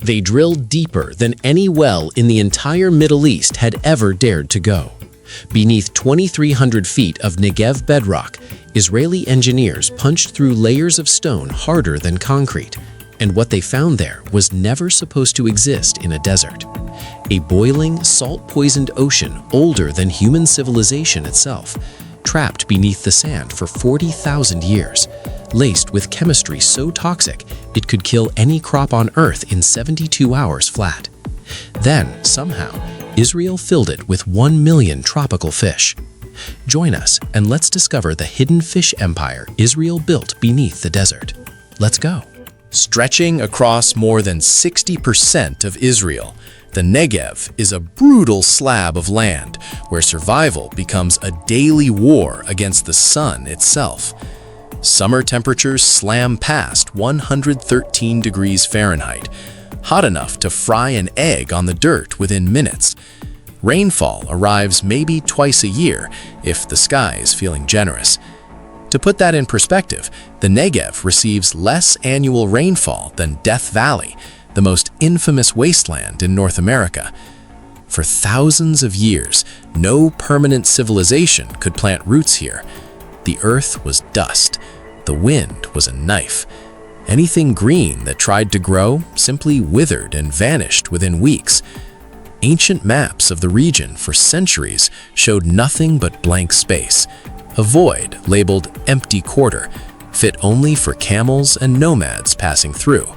They drilled deeper than any well in the entire Middle East had ever dared to go. Beneath 2,300 feet of Negev bedrock, Israeli engineers punched through layers of stone harder than concrete, and what they found there was never supposed to exist in a desert. A boiling, salt-poisoned ocean older than human civilization itself, trapped beneath the sand for 40,000 years, laced with chemistry so toxic it could kill any crop on Earth in 72 hours flat. Then, somehow, Israel filled it with 1 million tropical fish. Join us and let's discover the hidden fish empire Israel built beneath the desert. Let's go. Stretching across more than 60% of Israel, the Negev is a brutal slab of land where survival becomes a daily war against the sun itself. Summer temperatures slam past 113 degrees Fahrenheit, hot enough to fry an egg on the dirt within minutes. Rainfall arrives maybe twice a year if the sky is feeling generous. To put that in perspective, the Negev receives less annual rainfall than Death Valley, the most infamous wasteland in North America. For thousands of years, no permanent civilization could plant roots here. The earth was dust. The wind was a knife. Anything green that tried to grow simply withered and vanished within weeks. Ancient maps of the region for centuries showed nothing but blank space, a void labeled empty quarter, fit only for camels and nomads passing through.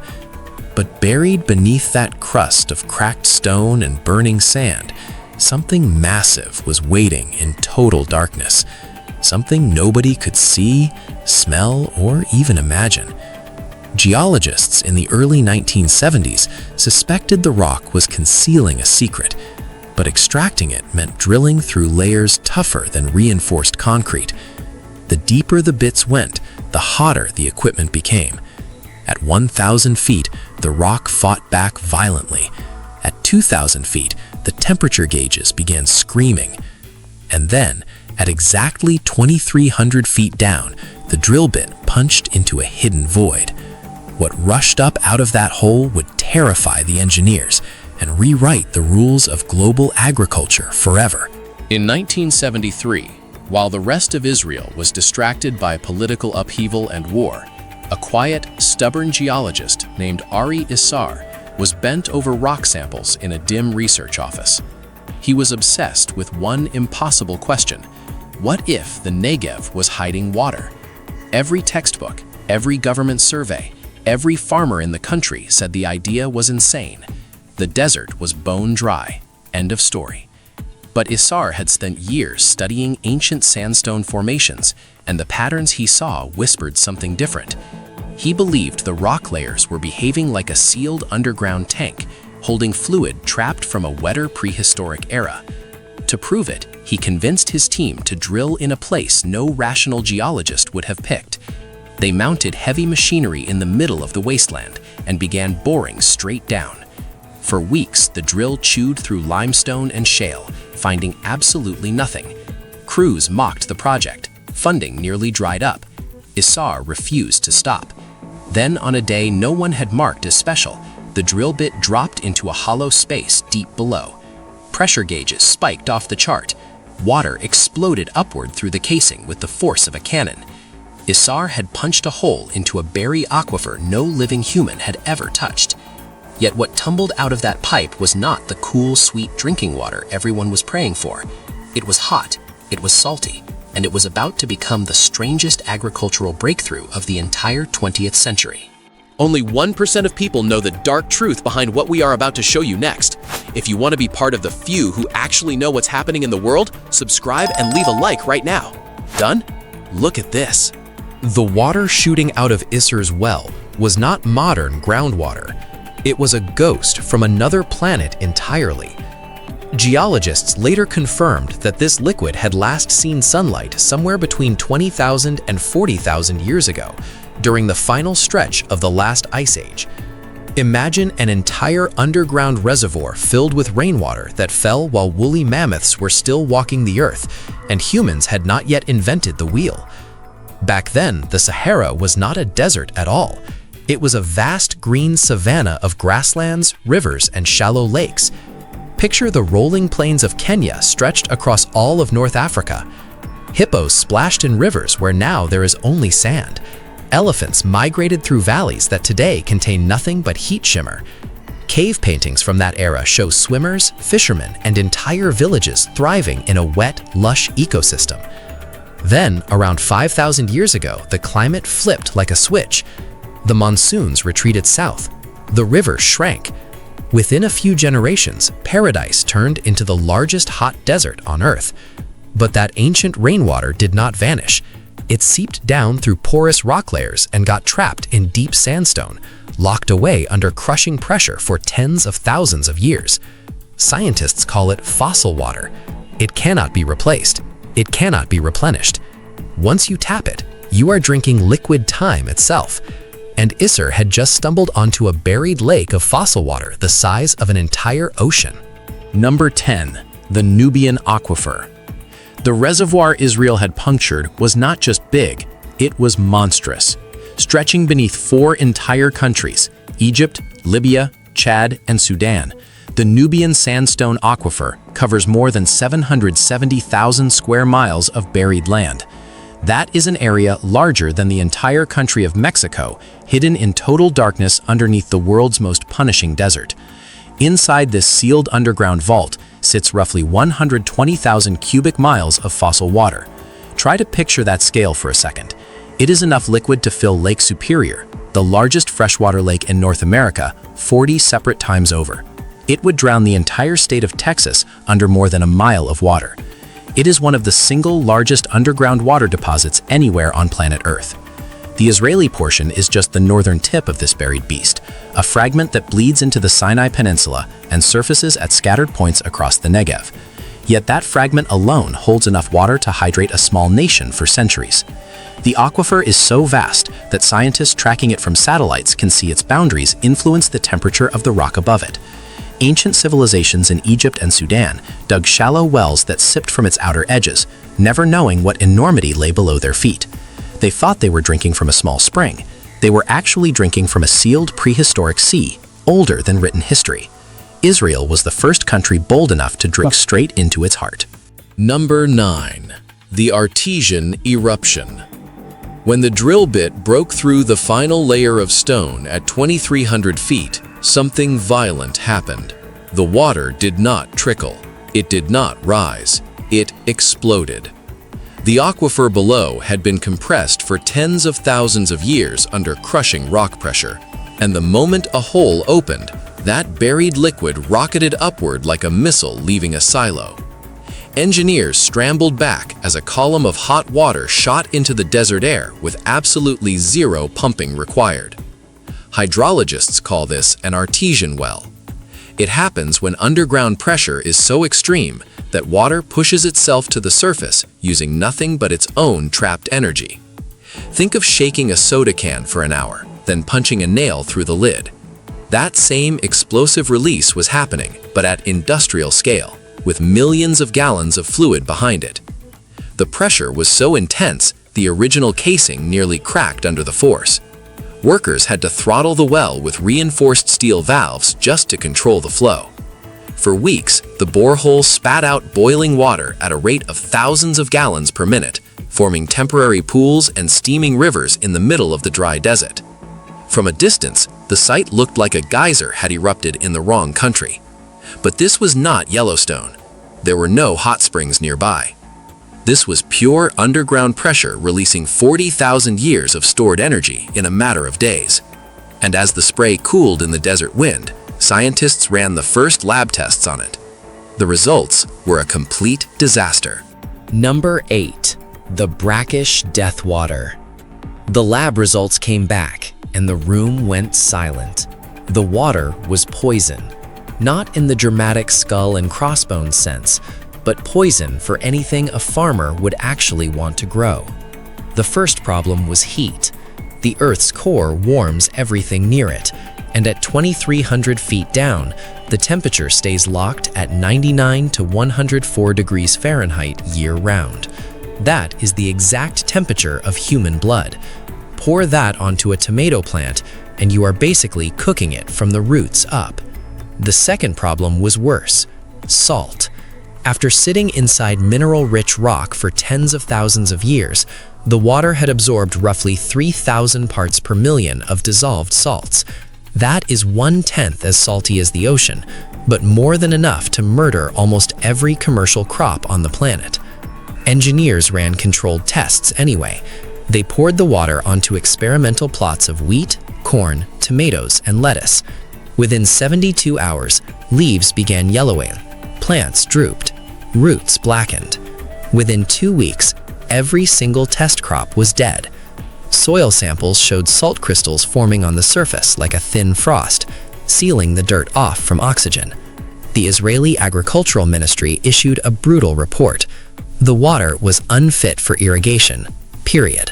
But buried beneath that crust of cracked stone and burning sand, something massive was waiting in total darkness, something nobody could see, smell, or even imagine. Geologists in the early 1970s suspected the rock was concealing a secret, but extracting it meant drilling through layers tougher than reinforced concrete. The deeper the bits went, the hotter the equipment became. At 1,000 feet, the rock fought back violently. At 2,000 feet, the temperature gauges began screaming. And then, at exactly 2,300 feet down, the drill bit punched into a hidden void. What rushed up out of that hole would terrify the engineers and rewrite the rules of global agriculture forever. In 1973, while the rest of Israel was distracted by political upheaval and war, a quiet, stubborn geologist named Arie Issar was bent over rock samples in a dim research office. He was obsessed with one impossible question: what if the Negev was hiding water? Every textbook, every government survey, every farmer in the country said the idea was insane. The desert was bone dry. End of story. But Issar had spent years studying ancient sandstone formations, and the patterns he saw whispered something different. He believed the rock layers were behaving like a sealed underground tank, holding fluid trapped from a wetter prehistoric era. To prove it, he convinced his team to drill in a place no rational geologist would have picked. They mounted heavy machinery in the middle of the wasteland and began boring straight down. For weeks, the drill chewed through limestone and shale, finding absolutely nothing. Crews mocked the project. Funding nearly dried up. Issar refused to stop. Then, on a day no one had marked as special, the drill bit dropped into a hollow space deep below. Pressure gauges spiked off the chart. Water exploded upward through the casing with the force of a cannon. Issar had punched a hole into a berry aquifer no living human had ever touched. Yet what tumbled out of that pipe was not the cool, sweet drinking water everyone was praying for. It was hot, it was salty, and it was about to become the strangest agricultural breakthrough of the entire 20th century. Only 1% of people know the dark truth behind what we are about to show you next. If you want to be part of the few who actually know what's happening in the world, subscribe and leave a like right now. Done? Look at this. The water shooting out of Issar's well was not modern groundwater. It was a ghost from another planet entirely. Geologists later confirmed that this liquid had last seen sunlight somewhere between 20,000 and 40,000 years ago, during the final stretch of the last ice age. Imagine an entire underground reservoir filled with rainwater that fell while woolly mammoths were still walking the earth, and humans had not yet invented the wheel. Back then, the Sahara was not a desert at all. It was a vast green savanna of grasslands, rivers, and shallow lakes. Picture the rolling plains of Kenya stretched across all of North Africa. Hippos splashed in rivers where now there is only sand. Elephants migrated through valleys that today contain nothing but heat shimmer. Cave paintings from that era show swimmers, fishermen, and entire villages thriving in a wet, lush ecosystem. Then, around 5,000 years ago, the climate flipped like a switch. The monsoons retreated south. The rivers shrank. Within a few generations, paradise turned into the largest hot desert on Earth. But that ancient rainwater did not vanish. It seeped down through porous rock layers and got trapped in deep sandstone, locked away under crushing pressure for tens of thousands of years. Scientists call it fossil water. It cannot be replaced. It cannot be replenished. Once you tap it, you are drinking liquid time itself. And Issar had just stumbled onto a buried lake of fossil water the size of an entire ocean. Number 10. The Nubian aquifer. The reservoir Israel had punctured was not just big, it was monstrous. Stretching beneath 4 entire countries, Egypt, Libya, Chad, and Sudan, the Nubian sandstone aquifer covers more than 770,000 square miles of buried land. That is an area larger than the entire country of Mexico, hidden in total darkness underneath the world's most punishing desert. Inside this sealed underground vault sits roughly 120,000 cubic miles of fossil water. Try to picture that scale for a second. It is enough liquid to fill Lake Superior, the largest freshwater lake in North America, 40 separate times over. It would drown the entire state of Texas under more than a mile of water. It is one of the single largest underground water deposits anywhere on planet Earth. The Israeli portion is just the northern tip of this buried beast, a fragment that bleeds into the Sinai Peninsula and surfaces at scattered points across the Negev. Yet that fragment alone holds enough water to hydrate a small nation for centuries. The aquifer is so vast that scientists tracking it from satellites can see its boundaries influence the temperature of the rock above it. Ancient civilizations in Egypt and Sudan dug shallow wells that sipped from its outer edges, never knowing what enormity lay below their feet. They thought they were drinking from a small spring. They were actually drinking from a sealed prehistoric sea, older than written history. Israel was the first country bold enough to drink straight into its heart. Number 9. The artesian eruption. When the drill bit broke through the final layer of stone at 2,300 feet, something violent happened. The water did not trickle. It did not rise. It exploded. The aquifer below had been compressed for tens of thousands of years under crushing rock pressure, and the moment a hole opened, that buried liquid rocketed upward like a missile leaving a silo. Engineers scrambled back as a column of hot water shot into the desert air with absolutely zero pumping required. Hydrologists call this an artesian well. It happens when underground pressure is so extreme that water pushes itself to the surface using nothing but its own trapped energy. Think of shaking a soda can for an hour, then punching a nail through the lid. That same explosive release was happening, but at industrial scale, with millions of gallons of fluid behind it. The pressure was so intense, the original casing nearly cracked under the force. Workers had to throttle the well with reinforced steel valves just to control the flow. For weeks, the borehole spat out boiling water at a rate of thousands of gallons per minute, forming temporary pools and steaming rivers in the middle of the dry desert. From a distance, the site looked like a geyser had erupted in the wrong country. But this was not Yellowstone. There were no hot springs nearby. This was pure underground pressure releasing 40,000 years of stored energy in a matter of days. And as the spray cooled in the desert wind, scientists ran the first lab tests on it. The results were a complete disaster. Number 8. The brackish death water. The lab results came back, and the room went silent. The water was poison. Not in the dramatic skull and crossbones sense, but poison for anything a farmer would actually want to grow. The first problem was heat. The Earth's core warms everything near it, and at 2,300 feet down, the temperature stays locked at 99 to 104 degrees Fahrenheit year-round. That is the exact temperature of human blood. Pour that onto a tomato plant, and you are basically cooking it from the roots up. The second problem was worse: salt. After sitting inside mineral-rich rock for tens of thousands of years, the water had absorbed roughly 3,000 parts per million of dissolved salts. That is 1/10 as salty as the ocean, but more than enough to murder almost every commercial crop on the planet. Engineers ran controlled tests anyway. They poured the water onto experimental plots of wheat, corn, tomatoes, and lettuce. Within 72 hours, leaves began yellowing, plants drooped, roots blackened. Within 2 weeks, every single test crop was dead. Soil samples showed salt crystals forming on the surface like a thin frost, sealing the dirt off from oxygen. The Israeli Agricultural Ministry issued a brutal report. The water was unfit for irrigation, period.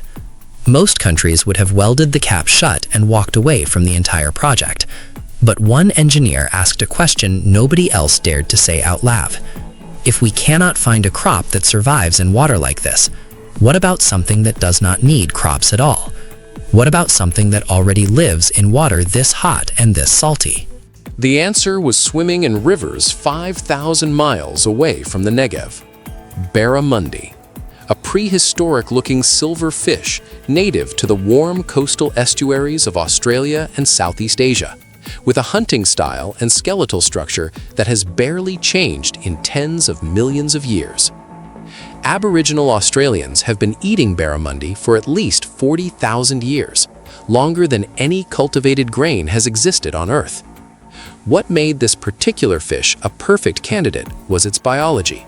Most countries would have welded the cap shut and walked away from the entire project. But one engineer asked a question nobody else dared to say out loud. If we cannot find a crop that survives in water like this, what about something that does not need crops at all? What about something that already lives in water this hot and this salty? The answer was swimming in rivers 5,000 miles away from the Negev. Barramundi, a prehistoric-looking silver fish native to the warm coastal estuaries of Australia and Southeast Asia, with a hunting style and skeletal structure that has barely changed in tens of millions of years. Aboriginal Australians have been eating barramundi for at least 40,000 years, longer than any cultivated grain has existed on Earth. What made this particular fish a perfect candidate was its biology.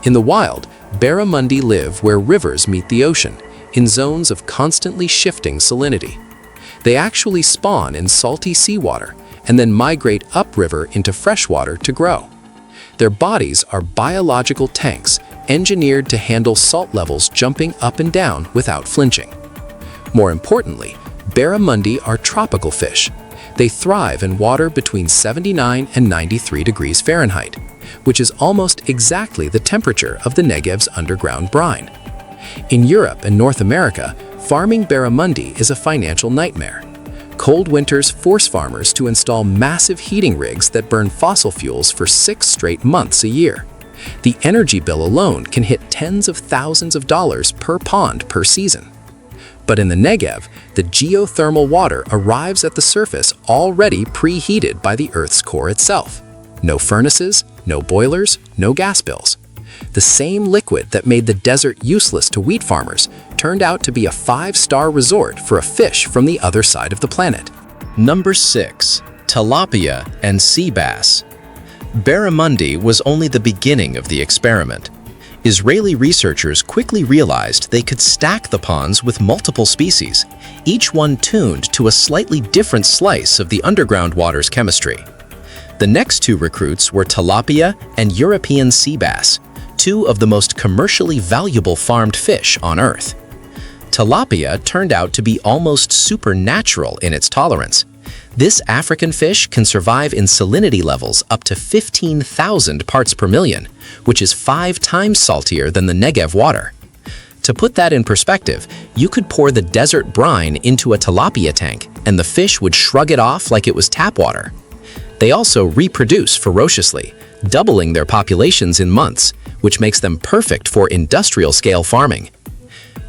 In the wild, barramundi live where rivers meet the ocean, in zones of constantly shifting salinity. They actually spawn in salty seawater and then migrate upriver into freshwater to grow. Their bodies are biological tanks engineered to handle salt levels jumping up and down without flinching. More importantly, barramundi are tropical fish. They thrive in water between 79 and 93 degrees Fahrenheit, which is almost exactly the temperature of the Negev's underground brine. In Europe and North America, farming barramundi is a financial nightmare. Cold winters force farmers to install massive heating rigs that burn fossil fuels for 6 straight months a year. The energy bill alone can hit tens of thousands of dollars per pond per season. But in the Negev, the geothermal water arrives at the surface already preheated by the Earth's core itself. No furnaces, no boilers, no gas bills. The same liquid that made the desert useless to wheat farmers turned out to be a 5-star resort for a fish from the other side of the planet. Number 6. Tilapia and sea bass. Barramundi was only the beginning of the experiment. Israeli researchers quickly realized they could stack the ponds with multiple species, each one tuned to a slightly different slice of the underground water's chemistry. The next 2 recruits were tilapia and European sea bass, 2 of the most commercially valuable farmed fish on Earth. Tilapia turned out to be almost supernatural in its tolerance. This African fish can survive in salinity levels up to 15,000 parts per million, which is 5 times saltier than the Negev water. To put that in perspective, you could pour the desert brine into a tilapia tank and the fish would shrug it off like it was tap water. They also reproduce ferociously, doubling their populations in months, which makes them perfect for industrial-scale farming.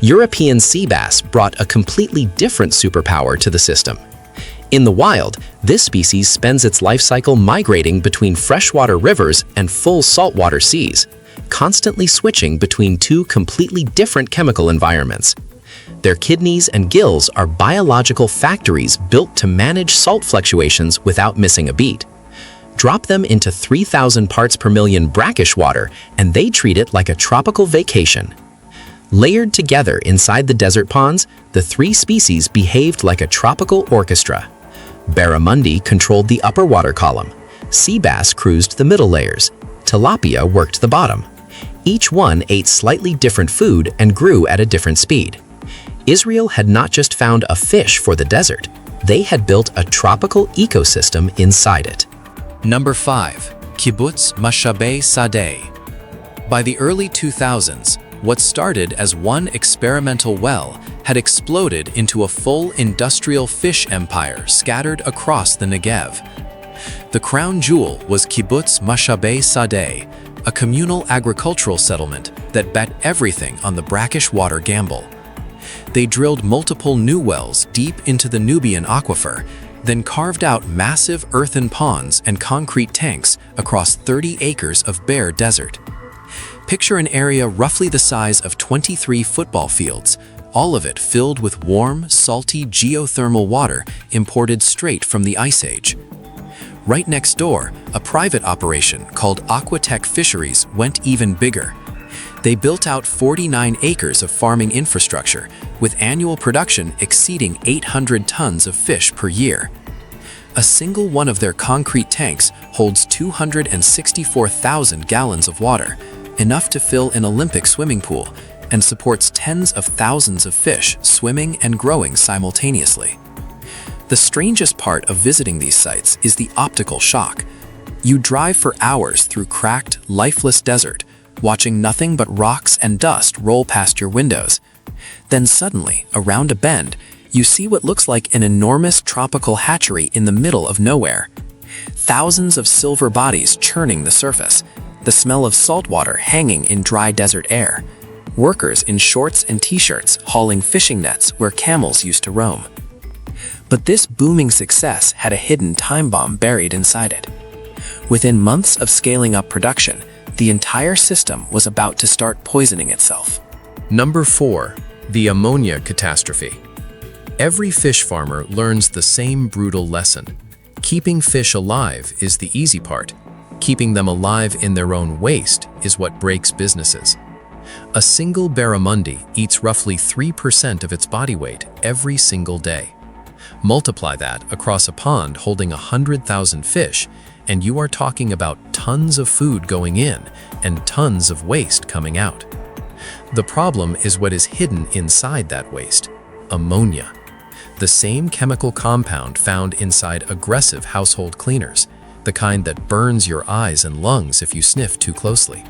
European sea bass brought a completely different superpower to the system. In the wild, this species spends its life cycle migrating between freshwater rivers and full saltwater seas, constantly switching between 2 completely different chemical environments. Their kidneys and gills are biological factories built to manage salt fluctuations without missing a beat. Drop them into 3,000 parts per million brackish water, and they treat it like a tropical vacation. Layered together inside the desert ponds, the 3 species behaved like a tropical orchestra. Barramundi controlled the upper water column, sea bass cruised the middle layers, tilapia worked the bottom. Each one ate slightly different food and grew at a different speed. Israel had not just found a fish for the desert, they had built a tropical ecosystem inside it. Number 5. Kibbutz Mashabey Sadeh. By the early 2000s, what started as one experimental well had exploded into a full industrial fish empire scattered across the Negev. The crown jewel was Kibbutz Mashabey Sadeh, a communal agricultural settlement that bet everything on the brackish water gamble. They drilled multiple new wells deep into the Nubian aquifer, then carved out massive earthen ponds and concrete tanks across 30 acres of bare desert. Picture an area roughly the size of 23 football fields, all of it filled with warm, salty geothermal water imported straight from the Ice Age. Right next door, a private operation called Aquatech Fisheries went even bigger. They built out 49 acres of farming infrastructure, with annual production exceeding 800 tons of fish per year. A single one of their concrete tanks holds 264,000 gallons of water, enough to fill an Olympic swimming pool, and supports tens of thousands of fish swimming and growing simultaneously. The strangest part of visiting these sites is the optical shock. You drive for hours through cracked, lifeless desert, watching nothing but rocks and dust roll past your windows. Then suddenly, around a bend, you see what looks like an enormous tropical hatchery in the middle of nowhere. Thousands of silver bodies churning the surface, the smell of salt water hanging in dry desert air. Workers in shorts and t-shirts hauling fishing nets where camels used to roam. But this booming success had a hidden time bomb buried inside it. Within months of scaling up production, the entire system was about to start poisoning itself. Number 4. The ammonia catastrophe. Every fish farmer learns the same brutal lesson. Keeping fish alive is the easy part. Keeping them alive in their own waste is what breaks businesses. A single barramundi eats roughly 3% of its body weight every single day. Multiply that across a pond holding 100,000 fish, and you are talking about tons of food going in and tons of waste coming out. The problem is what is hidden inside that waste: ammonia, the same chemical compound found inside aggressive household cleaners, the kind that burns your eyes and lungs if you sniff too closely.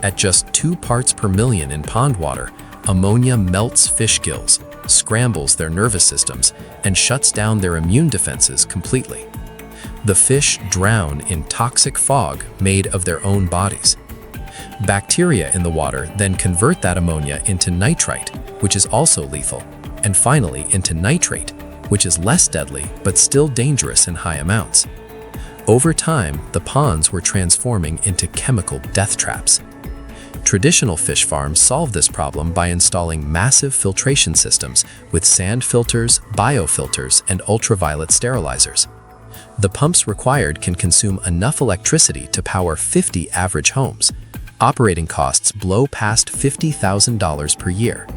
At just 2 parts per million in pond water, ammonia melts fish gills, scrambles their nervous systems, and shuts down their immune defenses completely. The fish drown in toxic fog made of their own bodies. Bacteria in the water then convert that ammonia into nitrite, which is also lethal, and finally into nitrate, which is less deadly but still dangerous in high amounts. Over time, the ponds were transforming into chemical death traps. Traditional fish farms solve this problem by installing massive filtration systems with sand filters, biofilters, and ultraviolet sterilizers. The pumps required can consume enough electricity to power 50 average homes. Operating costs blow past $50,000 per year.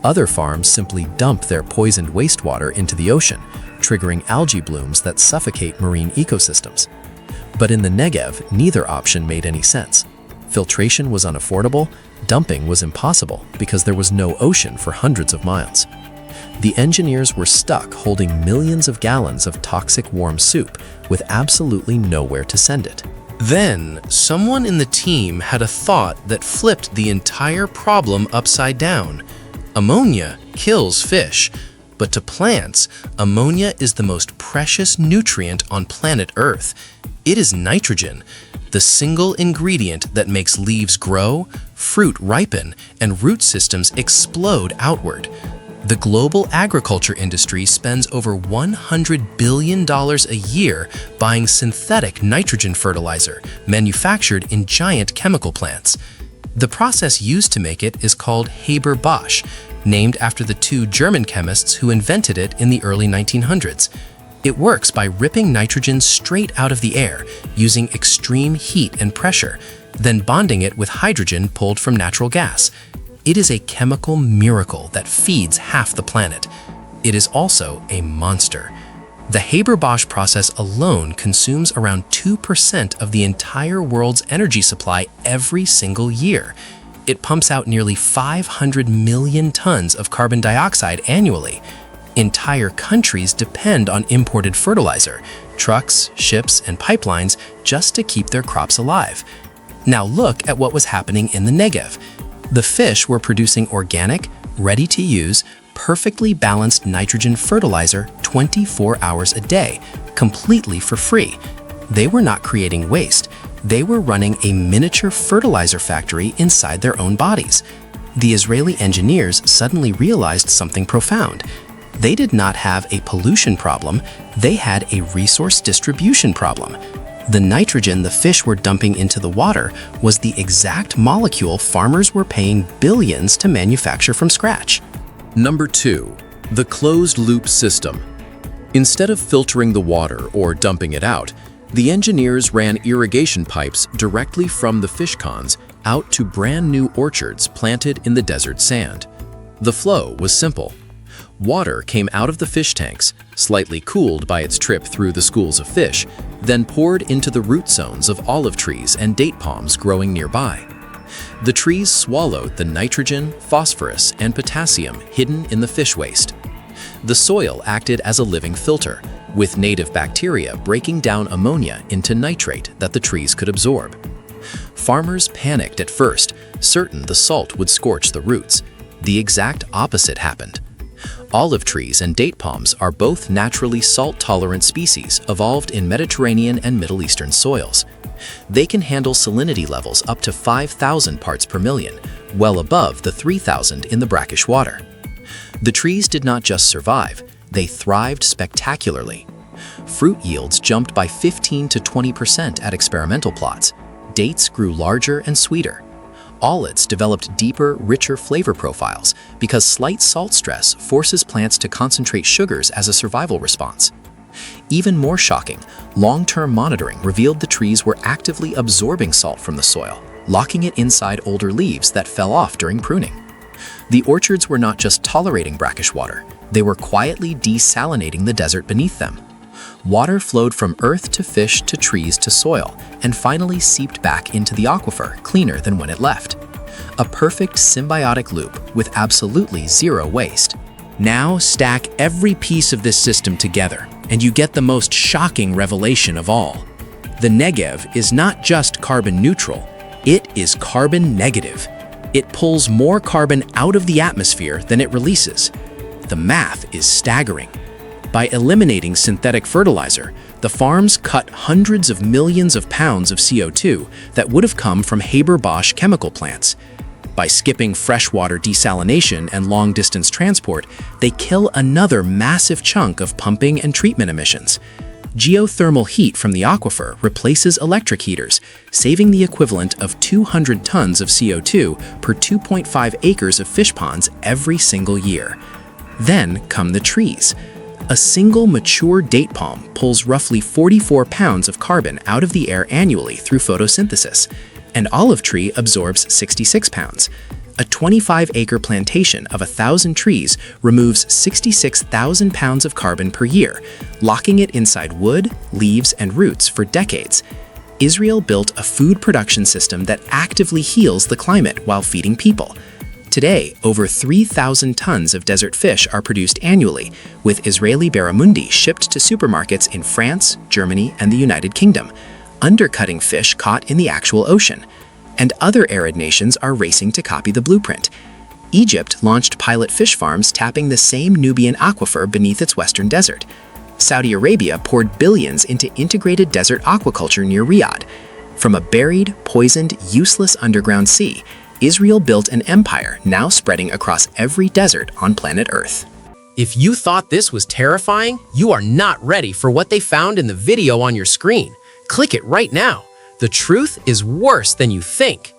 Other farms simply dump their poisoned wastewater into the ocean, triggering algae blooms that suffocate marine ecosystems. But in the Negev, neither option made any sense. Filtration was unaffordable, dumping was impossible because there was no ocean for hundreds of miles. The engineers were stuck holding millions of gallons of toxic warm soup with absolutely nowhere to send it. Then, someone in the team had a thought that flipped the entire problem upside down. Ammonia kills fish, but to plants, ammonia is the most precious nutrient on planet Earth. It is nitrogen, the single ingredient that makes leaves grow, fruit ripen, and root systems explode outward. The global agriculture industry spends over $100 billion a year buying synthetic nitrogen fertilizer manufactured in giant chemical plants. The process used to make it is called Haber-Bosch, named after the 2 German chemists who invented it in the early 1900s. It works by ripping nitrogen straight out of the air using extreme heat and pressure, then bonding it with hydrogen pulled from natural gas. It is a chemical miracle that feeds half the planet. It is also a monster. The Haber-Bosch process alone consumes around 2% of the entire world's energy supply every single year. It pumps out nearly 500 million tons of carbon dioxide annually. Entire countries depend on imported fertilizer, trucks, ships, and pipelines just to keep their crops alive. Now look at what was happening in the Negev. The fish were producing organic, ready-to-use, perfectly balanced nitrogen fertilizer 24 hours a day, completely for free. They were not creating waste. They were running a miniature fertilizer factory inside their own bodies. The Israeli engineers suddenly realized something profound. They did not have a pollution problem, they had a resource distribution problem. The nitrogen the fish were dumping into the water was the exact molecule farmers were paying billions to manufacture from scratch. Number 2. The closed-loop system. Instead of filtering the water or dumping it out, the engineers ran irrigation pipes directly from the fish ponds out to brand new orchards planted in the desert sand. The flow was simple. Water came out of the fish tanks, slightly cooled by its trip through the schools of fish, then poured into the root zones of olive trees and date palms growing nearby. The trees swallowed the nitrogen, phosphorus, and potassium hidden in the fish waste. The soil acted as a living filter, with native bacteria breaking down ammonia into nitrate that the trees could absorb. Farmers panicked at first, certain the salt would scorch the roots. The exact opposite happened. Olive trees and date palms are both naturally salt-tolerant species evolved in Mediterranean and Middle Eastern soils. They can handle salinity levels up to 5,000 parts per million, well above the 3,000 in the brackish water. The trees did not just survive, they thrived spectacularly. Fruit yields jumped by 15 to 20% at experimental plots. Dates grew larger and sweeter. Olives developed deeper, richer flavor profiles because slight salt stress forces plants to concentrate sugars as a survival response. Even more shocking, long-term monitoring revealed the trees were actively absorbing salt from the soil, locking it inside older leaves that fell off during pruning. The orchards were not just tolerating brackish water, they were quietly desalinating the desert beneath them. Water flowed from earth to fish to trees to soil, and finally seeped back into the aquifer, cleaner than when it left. A perfect symbiotic loop with absolutely zero waste. Now stack every piece of this system together, and you get the most shocking revelation of all. The Negev is not just carbon neutral, it is carbon negative. It pulls more carbon out of the atmosphere than it releases. The math is staggering. By eliminating synthetic fertilizer, the farms cut hundreds of millions of pounds of CO2 that would have come from Haber-Bosch chemical plants. By skipping freshwater desalination and long-distance transport, they kill another massive chunk of pumping and treatment emissions. Geothermal heat from the aquifer replaces electric heaters, saving the equivalent of 200 tons of CO2 per 2.5 acres of fish ponds every single year. Then come the trees. A single mature date palm pulls roughly 44 pounds of carbon out of the air annually through photosynthesis. An olive tree absorbs 66 pounds. A 25-acre plantation of 1,000 trees removes 66,000 pounds of carbon per year, locking it inside wood, leaves, and roots for decades. Israel built a food production system that actively heals the climate while feeding people. Today, over 3,000 tons of desert fish are produced annually, with Israeli barramundi shipped to supermarkets in France, Germany, and the United Kingdom, undercutting fish caught in the actual ocean. And other arid nations are racing to copy the blueprint. Egypt launched pilot fish farms tapping the same Nubian aquifer beneath its western desert. Saudi Arabia poured billions into integrated desert aquaculture near Riyadh. From a buried, poisoned, useless underground sea, Israel built an empire now spreading across every desert on planet Earth. If you thought this was terrifying, you are not ready for what they found in the video on your screen. Click it right now. The truth is worse than you think.